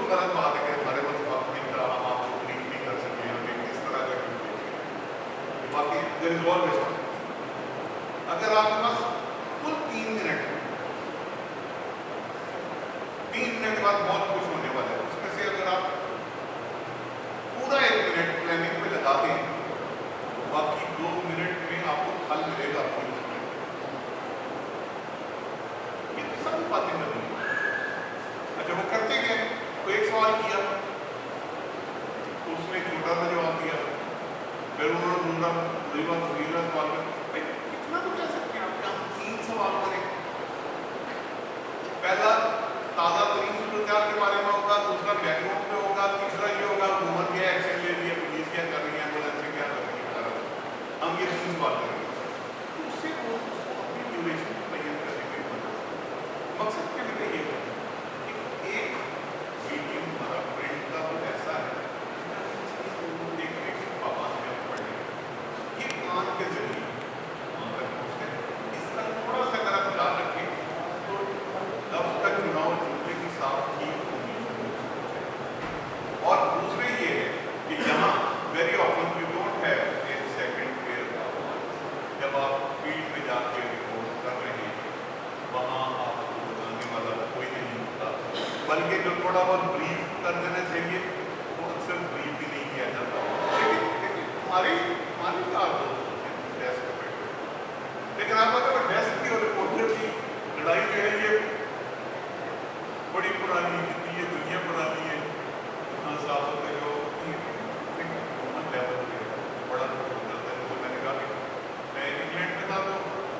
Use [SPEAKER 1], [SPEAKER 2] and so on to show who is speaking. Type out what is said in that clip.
[SPEAKER 1] بالکل غلط بات ہے کہ ہمارے پاس وقت نہیں تھا، ہم آپ کو بریف نہیں کر سکے، ہمیں کس طرح کا باقی دیر از آلویز ٹائم. اگر آپ کے پاس کل 3 منٹ کے بعد بہت کچھ ہونے والا ہے، اس میں سے اگر آپ پورا 1 منٹ پلاننگ پہ لگا دیں تو باقی 2 منٹ میں آپ کو حل ملے گا. یہ تو سب باتیں کرنی ہیں. اچھا وہ کرتے گئے تو ایک سوال کیا تو اس نے چھوٹا سا جواب دیا، پھر انہوں نے ڈھونڈا سوال کر اتنا تو کہہ سکتے ہیں آپ کہ ہم 3 سوال کریں. پہلا تازہ ترین صورتحال کے بارے میں ہوگا، دوسرا بیک گراؤنڈ پہ ہوگا، تیسرا یہ ہوگا حکومت کیا ایکشن لے رہی ہے، پولیس کیا کر رہی ہے، ایمبولینس کیا کر رہی ہے. ہم یہ 3 سوال کریں گے. اس سے وہ اپنی ڈیوریشن متعین کرنے کے مقصد کیا میرا یہ ہے کہ ایک ویڈیو ہمارا پرنٹ کا تو ایسا ہے دیکھنے کے پابند میں پڑھنے یہ کان کے ذریعے وہاں تک پہنچتے ہیں. اس کا تھوڑا سا اگر آپ خیال رکھیں تو لفظ کا چناؤ جملے کی صاف ٹھیک ہوگی. اور دوسرے یہ ہے کہ یہاں very often you don't have a second pair. جب آپ فیلڈ میں جا کے رپورٹ کر رہے ہیں وہاں آپ کو بتانے والا کوئی نہیں ہوتا، بلکہ جو تھوڑا بہت بریف کر دینا چاہیے وہ اکثر بریف بھی نہیں کیا جاتا. لیکن ہماری کار دوست ہوتے ہیں، لیکن آپ اگر